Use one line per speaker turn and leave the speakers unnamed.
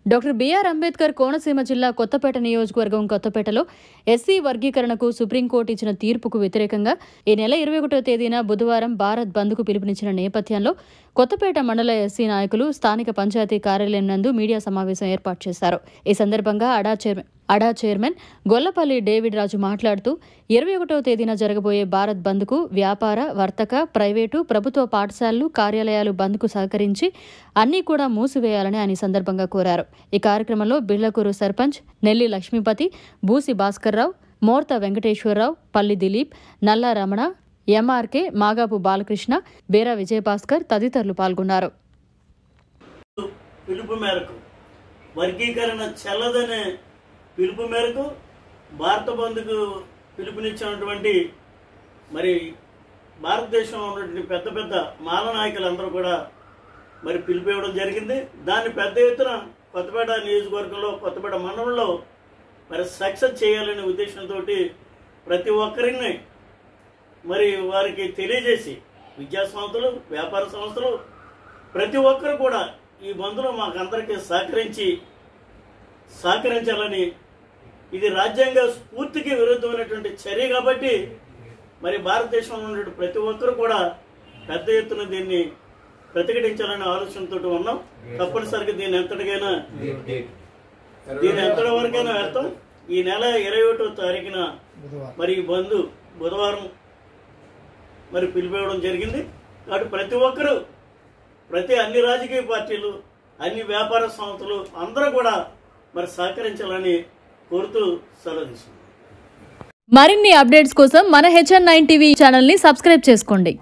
Doctor BR Ambedkar Konaseema జిల్లా కొత్తపేట నియోజకవర్గం కొత్తపేటలో ఎస్సీ వర్గీకరణకు సుప్రీంకోర్టు ఇచ్చిన తీర్పుకు వ్యతిరేకంగా ఈ నెల 21వ తేదీన బుధవారం భారత్ బంద్కు పిలుపునిచ్చిన నేపథ్యంలో కొత్తపేట మండల ఎస్సీ నాయకులు స్థానిక పంచాయతీ కార్యాలయం నందు మీడియా సమావేశం ఏర్పాటు చేశారు. ఈ సందర్భంగా అడా చైర్మన్ గొల్లపల్లి డేవిడ్ రాజు మాట్లాడుతూ 21వ తేదీన జరగబోయే భారత్ బంద్కు వ్యాపార, వర్తక, ప్రైవేటు, ప్రభుత్వ పాఠశాలలు, కార్యాలయాలు బంద్కు సహకరించి అన్నీ కూడా మూసివేయాలని ఆయన సందర్భంగా కోరారు. ఈ కార్యక్రమంలో బిళ్లకూరు సర్పంచ్ నెల్లి లక్ష్మీపతి, బూసి భాస్కర్రావు, మోర్త వెంకటేశ్వరరావు, పల్లి దిలీప్, నల్లా రమణ, ఎంఆర్కే, మాగాపు బాలకృష్ణ, బేరా విజయభాస్కర్ తదితరులు పాల్గొన్నారు.
పిలుపు మేరకు వర్గీకరణ చెల్లదనే పిలుపు మేరకు భారత బంద్కు పిలుపునిచ్చినటువంటి మరి భారతదేశంలో ఉన్నటువంటి పెద్ద పెద్ద మాల నాయకులందరూ కూడా మరి పిలుపు ఇవ్వడం జరిగింది. దాన్ని పెద్ద ఎత్తున కొత్తపేట నియోజకవర్గంలో కొత్తపేట మండలంలో మరి సక్సెస్ చేయాలనే ఉద్దేశంతో ప్రతి ఒక్కరిని మరి వారికి తెలియజేసి విద్యా సంస్థలు, వ్యాపార సంస్థలు ప్రతి ఒక్కరు కూడా ఈ బంద్లో మాకందరికీ సహకరించాలని, ఇది రాజ్యాంగ స్ఫూర్తికి విరుద్ధమైనటువంటి చర్య కాబట్టి మరి భారతదేశంలో ఉన్నటువంటి ప్రతి ఒక్కరు కూడా పెద్ద ఎత్తున దీన్ని ప్రతిఘటించాలనే ఆలోచనతో ఉన్నాం. తప్పనిసరిగా దీన్ని ఎంతటి వరకైనా వెళ్తాం. ఈ నెల 21వ తారీఖున మరి ఈ బంద్ బుధవారం మరి పిలిపివ్వడం జరిగింది. కాబట్టి ప్రతి ఒక్కరూ, అన్ని రాజకీయ పార్టీలు, అన్ని వ్యాపార సంస్థలు అందరూ కూడా మరి సహకరించాలని కోరుతూ సెలవు తీసుకున్నాం.
మరిన్ని అప్డేట్స్ కోసం మన HN9 టీవీ ఛానల్ని సబ్స్క్రైబ్ చేసుకోండి.